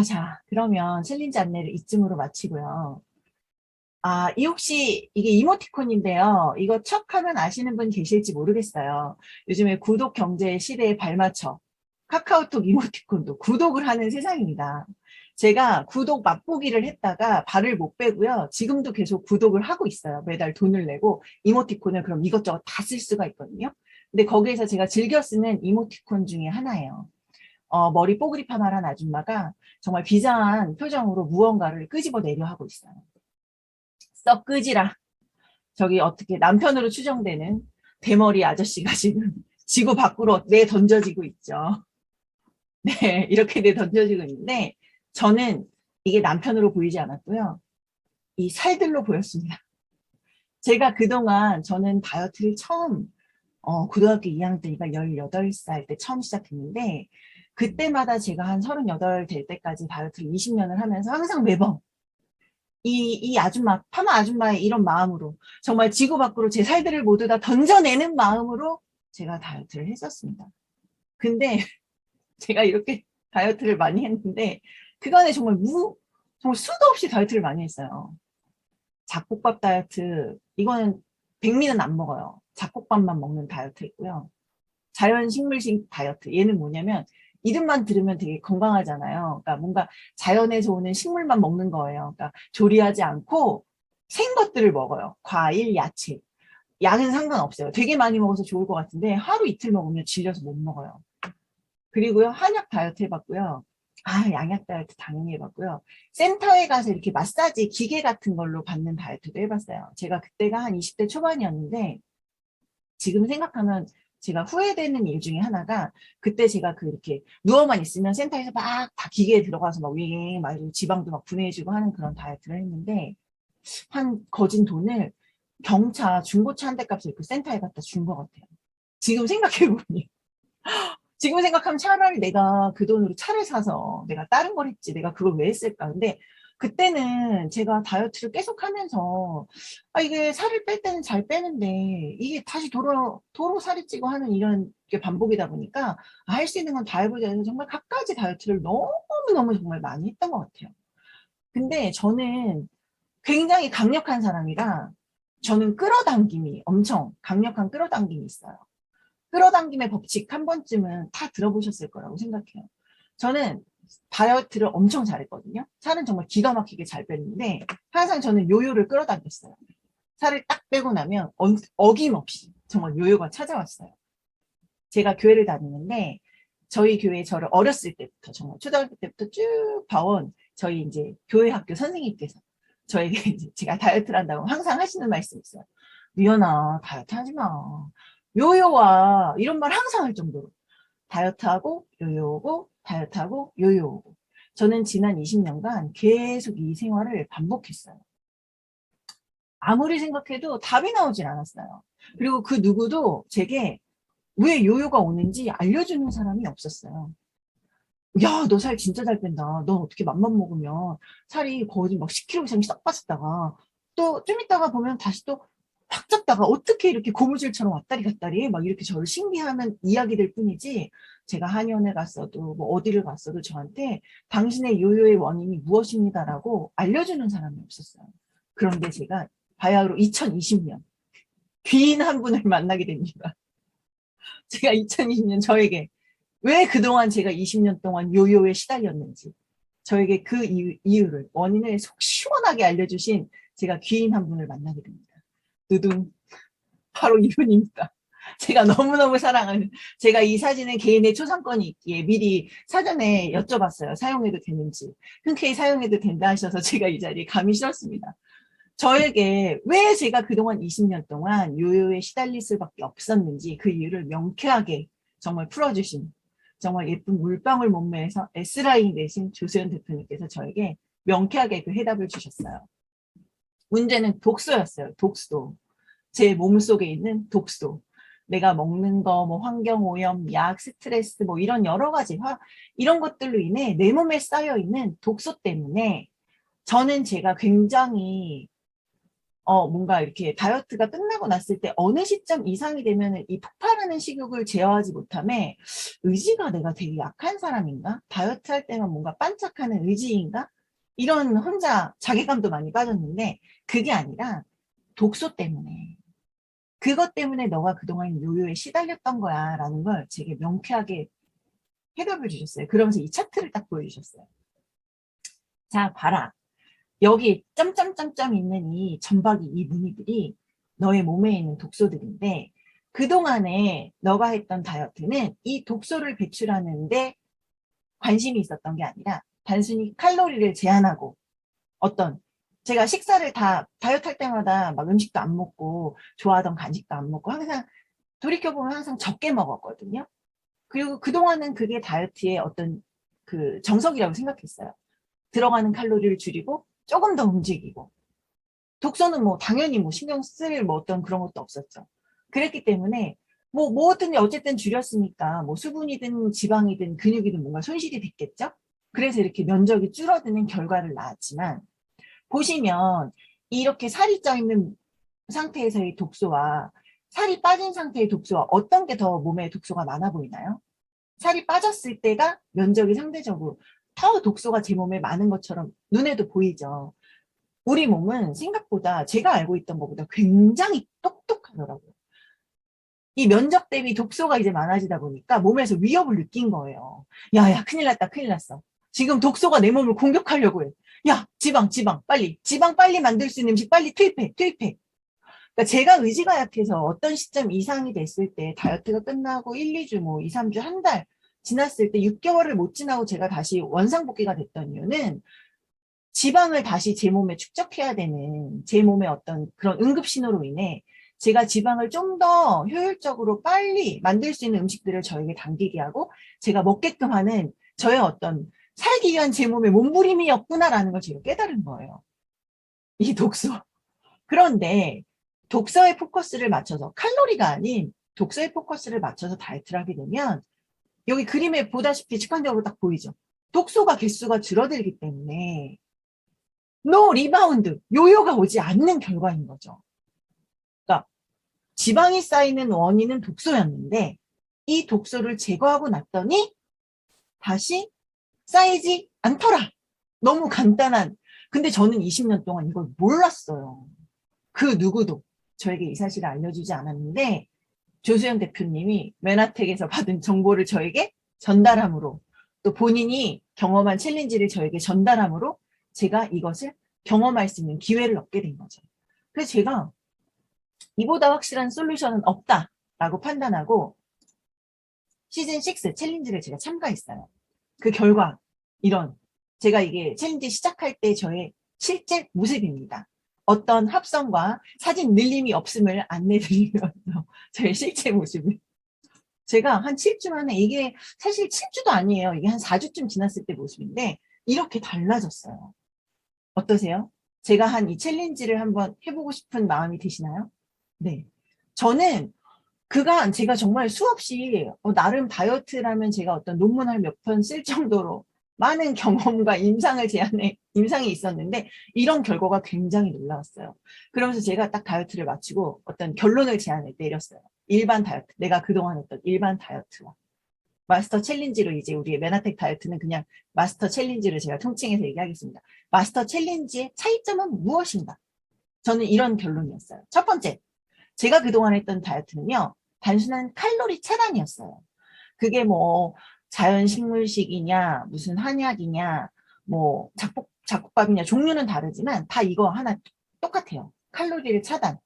자, 그러면 챌린지 안내를 이쯤으로 마치고요. 이 혹시 이게 이모티콘인데요. 이거 척 하면 아시는 분 계실지 모르겠어요. 요즘에 구독 경제 시대에 발맞춰 카카오톡 이모티콘도 구독을 하는 세상입니다. 제가 구독 맛보기를 했다가 발을 못 빼고요. 지금도 계속 구독을 하고 있어요. 매달 돈을 내고 이모티콘을 그럼 이것저것 다 쓸 수가 있거든요. 근데 거기에서 제가 즐겨 쓰는 이모티콘 중에 하나예요. 머리 뽀글이 파마한 아줌마가 정말 비장한 표정으로 무언가를 끄집어내려 하고 있어요. 썩 끄지라. 저기 어떻게 남편으로 추정되는 대머리 아저씨가 지금 지구 밖으로 내던져지고 있죠. 네, 이렇게 내던져지고 있는데 저는 이게 남편으로 보이지 않았고요. 이 살들로 보였습니다. 제가 그동안 저는 다이어트를 처음 고등학교 2학년 때니까 18살 때 처음 시작했는데 그때마다 제가 한 38 될 때까지 다이어트를 20년을 하면서 항상 매번 이 아줌마, 파마 아줌마의 이런 마음으로 정말 지구 밖으로 제 살들을 모두 다 던져내는 마음으로 제가 다이어트를 했었습니다. 근데 제가 이렇게 다이어트를 많이 했는데 그간에 정말 수도 없이 다이어트를 많이 했어요. 잡곡밥 다이어트, 이거는 백미는 안 먹어요. 잡곡밥만 먹는 다이어트 있고요. 자연식물식 다이어트, 얘는 뭐냐면 이름만 들으면 되게 건강하잖아요. 그러니까 뭔가 자연에서 오는 식물만 먹는 거예요. 그러니까 조리하지 않고 생 것들을 먹어요. 과일, 야채. 양은 상관없어요. 되게 많이 먹어서 좋을 것 같은데 하루 이틀 먹으면 질려서 못 먹어요. 그리고요, 한약 다이어트 해봤고요. 양약 다이어트 당연히 해봤고요. 센터에 가서 이렇게 마사지 기계 같은 걸로 받는 다이어트도 해봤어요. 제가 그때가 한 20대 초반이었는데 지금 생각하면 제가 후회되는 일 중에 하나가 그때 제가 그 이렇게 누워만 있으면 센터에서 막 다 기계에 들어가서 막 윙, 막 지방도 막 분해해주고 하는 그런 다이어트를 했는데 한 거진 돈을 경차, 중고차 한 대 값을 그 센터에 갖다 준 것 같아요. 지금 생각해보니. 지금 생각하면 차라리 내가 그 돈으로 차를 사서 내가 다른 걸 했지. 내가 그걸 왜 했을까. 근데 그때는 제가 다이어트를 계속 하면서 이게 살을 뺄 때는 잘 빼는데 이게 다시 도로 살이 찌고 하는 이런 게 반복이다 보니까 할 수 있는 건 다 해보자 해서 정말 갖가지 다이어트를 너무너무 정말 많이 했던 것 같아요. 근데 저는 굉장히 강력한 사람이라 저는 끌어당김이 엄청 강력한 끌어당김이 있어요. 끌어당김의 법칙 한 번쯤은 다 들어보셨을 거라고 생각해요. 저는 다이어트를 엄청 잘했거든요. 살은 정말 기가 막히게 잘 뺐는데 항상 저는 요요를 끌어당겼어요. 살을 딱 빼고 나면 어김없이 정말 요요가 찾아왔어요. 제가 교회를 다니는데 저희 교회 저를 어렸을 때부터 정말 초등학교 때부터 쭉 봐온 저희 이제 교회 학교 선생님께서 저에게 이제 제가 다이어트를 한다고 항상 하시는 말씀이 있어요. 미연아, 다이어트 하지 마. 요요와 이런 말 항상 할 정도로 다이어트하고 요요고 다이어트하고 요요고 저는 지난 20년간 계속 이 생활을 반복했어요. 아무리 생각해도 답이 나오질 않았어요. 그리고 그 누구도 제게 왜 요요가 오는지 알려주는 사람이 없었어요. 야, 너 살 진짜 잘 뺀다. 너 어떻게 맘만 먹으면 살이 거의 막 10kg 이상이 싹 빠졌다가 또 좀 있다가 보면 다시 또 확 쪘다가 어떻게 이렇게 고무줄처럼 왔다리 갔다리 해? 막 이렇게 저를 신기하는 이야기들 뿐이지 제가 한의원에 갔어도 뭐 어디를 갔어도 저한테 당신의 요요의 원인이 무엇입니다라고 알려주는 사람이 없었어요. 그런데 제가 바야흐로 2020년 귀인 한 분을 만나게 됩니다. 제가 2020년 저에게 왜 그동안 제가 20년 동안 요요에 시달렸는지 저에게 그 이유를 원인을 속 시원하게 알려주신 제가 귀인 한 분을 만나게 됩니다. 두둥 바로 이분입니다. 제가 너무너무 사랑하는 제가 이 사진에 개인의 초상권이 있기에 미리 사전에 여쭤봤어요. 사용해도 되는지. 흔쾌히 사용해도 된다 하셔서 제가 이 자리에 감히 실었습니다. 저에게 왜 제가 그동안 20년 동안 요요에 시달릴 수밖에 없었는지 그 이유를 명쾌하게 정말 풀어주신 정말 예쁜 물방울 몸매에서 S라인 내신 조세현 대표님께서 저에게 명쾌하게 그 해답을 주셨어요. 문제는 독소였어요. 독소. 제 몸속에 있는 독소. 내가 먹는 거, 뭐 환경오염, 약, 스트레스, 뭐 이런 여러 가지 이런 것들로 인해 내 몸에 쌓여 있는 독소 때문에 저는 제가 굉장히 뭔가 이렇게 다이어트가 끝나고 났을 때 어느 시점 이상이 되면 이 폭발하는 식욕을 제어하지 못함에 의지가 내가 되게 약한 사람인가? 다이어트 할 때만 뭔가 반짝하는 의지인가? 이런 혼자 자괴감도 많이 빠졌는데 그게 아니라 독소 때문에 그것 때문에 너가 그동안 요요에 시달렸던 거야 라는 걸 되게 명쾌하게 해답을 주셨어요. 그러면서 이 차트를 딱 보여주셨어요. 자, 봐라. 여기 점점점점 있는 이 점박이 이 무늬들이 너의 몸에 있는 독소들인데 그동안에 너가 했던 다이어트는 이 독소를 배출하는데 관심이 있었던 게 아니라 단순히 칼로리를 제한하고 어떤 제가 식사를 다 다이어트 할 때마다 막 음식도 안 먹고 좋아하던 간식도 안 먹고 항상 돌이켜보면 항상 적게 먹었거든요. 그리고 그동안은 그게 다이어트의 어떤 그 정석이라고 생각했어요. 들어가는 칼로리를 줄이고 조금 더 움직이고 독소는 뭐 당연히 뭐 신경 쓸 뭐 어떤 그런 것도 없었죠. 그랬기 때문에 뭐든 어쨌든 줄였으니까 뭐 수분이든 지방이든 근육이든 뭔가 손실이 됐겠죠. 그래서 이렇게 면적이 줄어드는 결과를 낳았지만 보시면 이렇게 살이 쪄 있는 상태에서의 독소와 살이 빠진 상태의 독소와 어떤 게 더 몸에 독소가 많아 보이나요? 살이 빠졌을 때가 면적이 상대적으로 더 독소가 제 몸에 많은 것처럼 눈에도 보이죠. 우리 몸은 생각보다 제가 알고 있던 것보다 굉장히 똑똑하더라고요. 이 면적 대비 독소가 이제 많아지다 보니까 몸에서 위협을 느낀 거예요. 야, 큰일 났다, 큰일 났어. 지금 독소가 내 몸을 공격하려고 해. 야, 지방 빨리 만들 수 있는 음식 빨리 투입해. 그러니까 제가 의지가 약해서 어떤 시점 이상이 됐을 때 다이어트가 끝나고 1, 2주, 뭐 2, 3주, 한 달 지났을 때 6개월을 못 지나고 제가 다시 원상복귀가 됐던 이유는 지방을 다시 제 몸에 축적해야 되는 제 몸의 어떤 그런 응급신호로 인해 제가 지방을 좀 더 효율적으로 빨리 만들 수 있는 음식들을 저에게 당기게 하고 제가 먹게끔 하는 저의 어떤 살기 위한 제 몸의 몸부림이었구나라는 걸 제가 깨달은 거예요. 이 독소. 그런데 독서에 포커스를 맞춰서 칼로리가 아닌 독서에 포커스를 맞춰서 다이어트를 하게 되면 여기 그림에 보다시피 직관적으로 딱 보이죠. 독소가 개수가 줄어들기 때문에 노 리바운드, 요요가 오지 않는 결과인 거죠. 그러니까 지방이 쌓이는 원인은 독소였는데 이 독소를 제거하고 났더니 다시 쌓이지 않더라. 너무 간단한. 근데 저는 20년 동안 이걸 몰랐어요. 그 누구도 저에게 이 사실을 알려주지 않았는데 조수영 대표님이 메나텍에서 받은 정보를 저에게 전달함으로 또 본인이 경험한 챌린지를 저에게 전달함으로 제가 이것을 경험할 수 있는 기회를 얻게 된 거죠. 그래서 제가 이보다 확실한 솔루션은 없다라고 판단하고 시즌6 챌린지를 제가 참가했어요. 그 결과 이런 제가 이게 챌린지 시작할 때 저의 실제 모습입니다. 어떤 합성과 사진 늘림이 없음을 안내드리면서 저의 실제 모습을 제가 한 7주 만에 이게 사실 7주도 아니에요. 이게 한 4주쯤 지났을 때 모습인데 이렇게 달라졌어요. 어떠세요? 제가 한 이 챌린지를 한번 해보고 싶은 마음이 드시나요? 네. 저는 그간 제가 정말 수없이 나름 다이어트라면 제가 어떤 논문을 몇 편 쓸 정도로 많은 경험과 임상이 있었는데 이런 결과가 굉장히 놀라웠어요. 그러면서 제가 딱 다이어트를 마치고 어떤 결론을 내렸어요. 일반 다이어트, 내가 그동안 했던 일반 다이어트와 마스터 챌린지로 이제 우리의 메나텍 다이어트는 그냥 마스터 챌린지를 제가 통칭해서 얘기하겠습니다. 마스터 챌린지의 차이점은 무엇인가? 저는 이런 결론이었어요. 첫 번째, 제가 그동안 했던 다이어트는요. 단순한 칼로리 차단이었어요. 그게 뭐 자연식물식이냐 무슨 한약이냐 뭐 잡곡밥이냐 종류는 다르지만 다 이거 하나 똑같아요. 칼로리를 차단.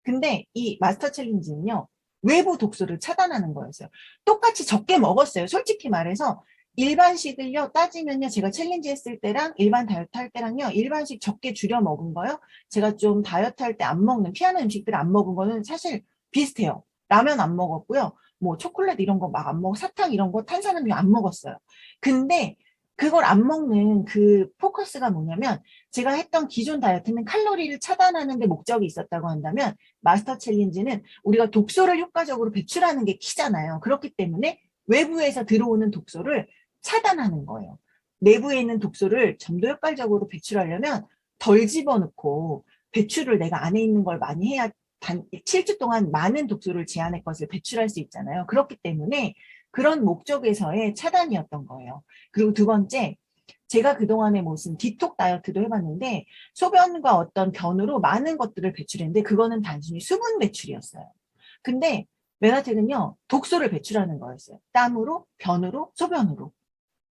근데 이 마스터 챌린지는요. 외부 독소를 차단하는 거였어요. 똑같이 적게 먹었어요. 솔직히 말해서 일반식을요 따지면요. 제가 챌린지 했을 때랑 일반 다이어트 할 때랑요. 일반식 적게 줄여 먹은 거요. 제가 좀 다이어트 할 때 안 먹는 피하는 음식들 안 먹은 거는 사실 비슷해요. 라면 안 먹었고요. 뭐 초콜릿 이런 거 막 안 먹고 사탕 이런 거 탄산음료 안 먹었어요. 근데 그걸 안 먹는 그 포커스가 뭐냐면 제가 했던 기존 다이어트는 칼로리를 차단하는 데 목적이 있었다고 한다면 마스터 챌린지는 우리가 독소를 효과적으로 배출하는 게 키잖아요. 그렇기 때문에 외부에서 들어오는 독소를 차단하는 거예요. 내부에 있는 독소를 좀 더 효과적으로 배출하려면 덜 집어넣고 배출을 내가 안에 있는 걸 많이 해야 7주 동안 많은 독소를 제 안의 것을 배출할 수 있잖아요. 그렇기 때문에 그런 목적에서의 차단이었던 거예요. 그리고 두 번째, 제가 그동안에 무슨 디톡 다이어트도 해봤는데 소변과 어떤 변으로 많은 것들을 배출했는데 그거는 단순히 수분 배출이었어요. 근데 메나텍은요, 독소를 배출하는 거였어요. 땀으로, 변으로, 소변으로.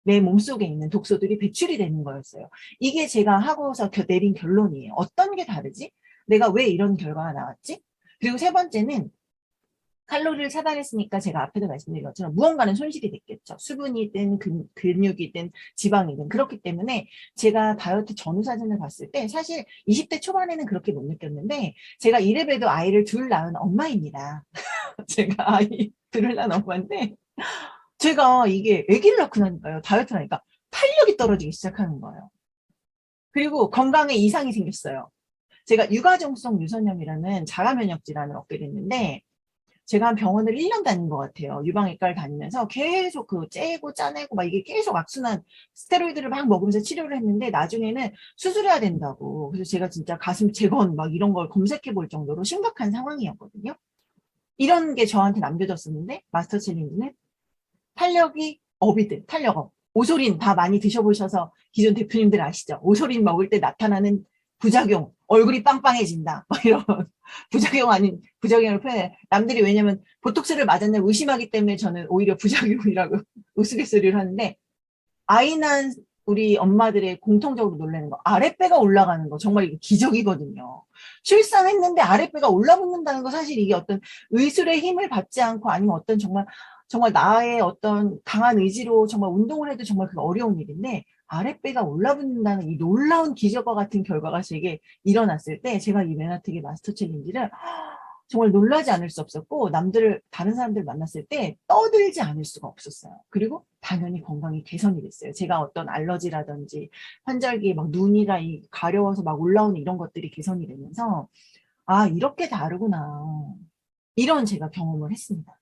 내 몸속에 있는 독소들이 배출이 되는 거였어요. 이게 제가 하고서 내린 결론이에요. 어떤 게 다르지? 내가 왜 이런 결과가 나왔지? 그리고 세 번째는 칼로리를 차단했으니까 제가 앞에도 말씀드린 것처럼 무언가는 손실이 됐겠죠. 수분이든 근육이든 지방이든. 그렇기 때문에 제가 다이어트 전후 사진을 봤을 때 사실 20대 초반에는 그렇게 못 느꼈는데 제가 이래봬도 아이를 둘 낳은 엄마입니다. 제가 아이 둘을 낳은 엄마인데 제가 이게 아기를 낳고 나니까요. 다이어트 하니까 탄력이 떨어지기 시작하는 거예요. 그리고 건강에 이상이 생겼어요. 제가 유가종성 유선염이라는 자가면역 질환을 얻게 됐는데 제가 한 병원을 1년 다닌 것 같아요. 유방외과를 다니면서 계속 그 째고 짜내고 막 이게 계속 악순환 스테로이드를 막 먹으면서 치료를 했는데 나중에는 수술해야 된다고. 그래서 제가 진짜 가슴 재건 막 이런 걸 검색해 볼 정도로 심각한 상황이었거든요. 이런 게 저한테 남겨졌었는데 마스터 챌린지는 탄력이 업이든 탄력업. 오소린 다 많이 드셔보셔서 기존 대표님들 아시죠? 오소린 먹을 때 나타나는 부작용, 얼굴이 빵빵해진다. 막 이런 부작용 아닌 부작용을 표현해. 남들이 왜냐면 보톡스를 맞았냐 의심하기 때문에 저는 오히려 부작용이라고 우스갯소리를 하는데 아이 낳은 우리 엄마들의 공통적으로 놀라는 거 아랫배가 올라가는 거 정말 이거 기적이거든요. 출산했는데 아랫배가 올라붙는다는 거 사실 이게 어떤 의술의 힘을 받지 않고 아니면 어떤 정말 나의 어떤 강한 의지로 정말 운동을 해도 정말 그 어려운 일인데 아랫배가 올라붙는다는 이 놀라운 기적과 같은 결과가 제게 일어났을 때 제가 이 메나텍의 마스터 챌린지를 정말 놀라지 않을 수 없었고 다른 사람들 만났을 때 떠들지 않을 수가 없었어요. 그리고 당연히 건강이 개선이 됐어요. 제가 어떤 알러지라든지 환절기에 막 눈이나 가려워서 막 올라오는 이런 것들이 개선이 되면서 아 이렇게 다르구나 이런 제가 경험을 했습니다.